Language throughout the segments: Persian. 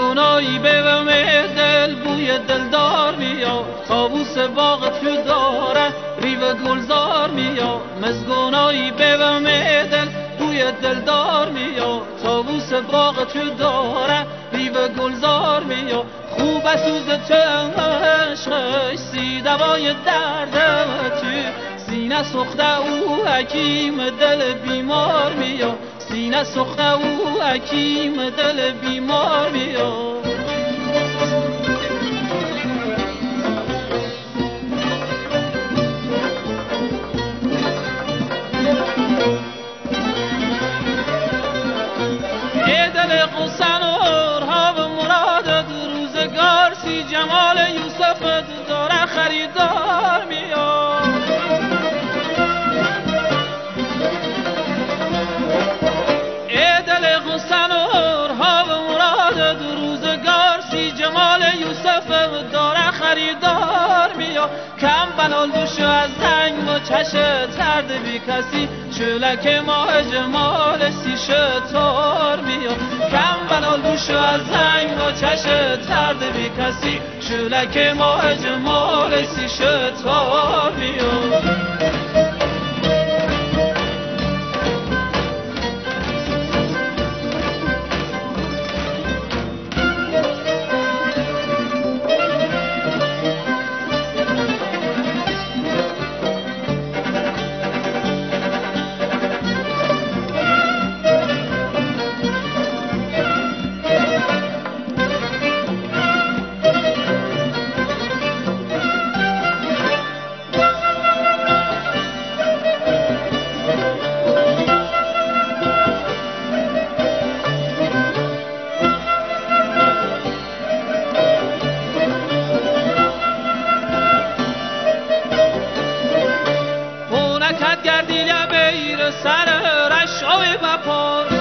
مزگونایی به و دل بوی دلدار میاد، طاووس باغ تو داره ریو گلزار میاد. مزگونایی به و دل بوی دلدار میاد، طاووس باغ تو داره ریو گلزار میاد. خوب سوز تو عشقش سی دوای درد تو، سینه سخته او حکیم دل بیمار میاد، سینه سخته او حکیم دل بیمار میاد. ای دل قصنور ها و مراد روزگار، سی جمال یوسف داره خریدار میاد. ای دل قصنور ها و مراد روزگار، سی جمال یوسف داره خریدار میاد. کم بلال دوشو از زنگ و چشت ترد بی کسی، چولک ماه جمال سی شتار میاد. کم بلال دوشو از زنگ و چشت ترد بی کسی، چولک ماه جمال سی شتار میاد. سر رشای بپاش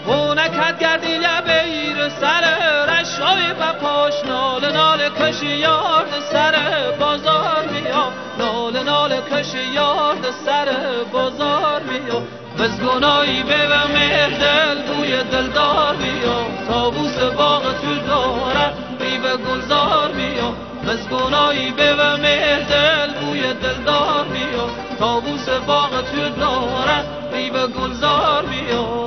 هونکت گردی لبیر سر رشای بپاش. نال نال کش یارد سر بازار بیا، نال نال کش یارد سر بازار بیا. مزگونایی به و دل بوی دلدار بیا، طاووس باغ تو داره ریو گلزار بیا. مزگونایی به و دل بوی دلدار بیا، طاووس باغ تو داره ریو گلزار بیا.